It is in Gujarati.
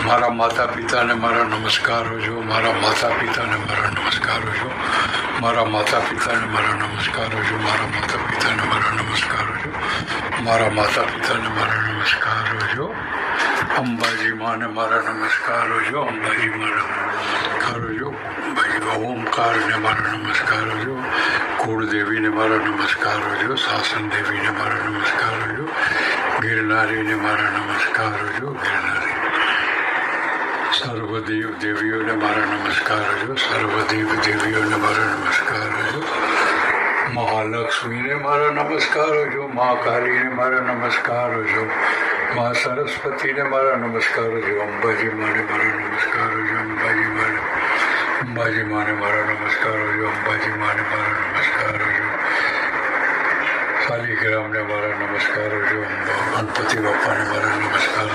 મારા માતા પિતાને મારા નમસ્કારો છો. મારા માતા પિતાને મારા નમસ્કારો છો. મારા માતા પિતાને મારા નમસ્કારો છો. મારા માતા પિતાને મારા નમસ્કારો છો. મારા માતા પિતાને મારા નમસ્કારો છો. અંબાજી માને મારા નમસ્કારો છો. અંબાજી મારા નમસ્કારો છો. અંબાજી ઓમકારને મારા નમસ્કારો છો. કુળદેવીને મારા નમસ્કારો છો. શાસન દેવીને મારા નમસ્કારો છો. ગિરનારીને મારા નમસ્કારો છો. ગિરનારી સર્વદેવ દેવીઓને મારા નમસ્કારો છો. સર્વદેવ દેવીઓને મારા નમસ્કારો છો. મહાલક્ષ્મીને મારા નમસ્કારો છો. મા કાલીને મારા નમસ્કારો છો. મા સરસ્વતીને મારા નમસ્કારો છો. અંબાજી માને મારા નમસ્કારો છો. અંબાજી માને મારા નમસ્કારો છો. અંબાજી માને મારા નમસ્કારો છો. શાલિગ્રામને મારા નમસ્કારો છો. ગણપતિ બાપાને મારા નમસ્કારો.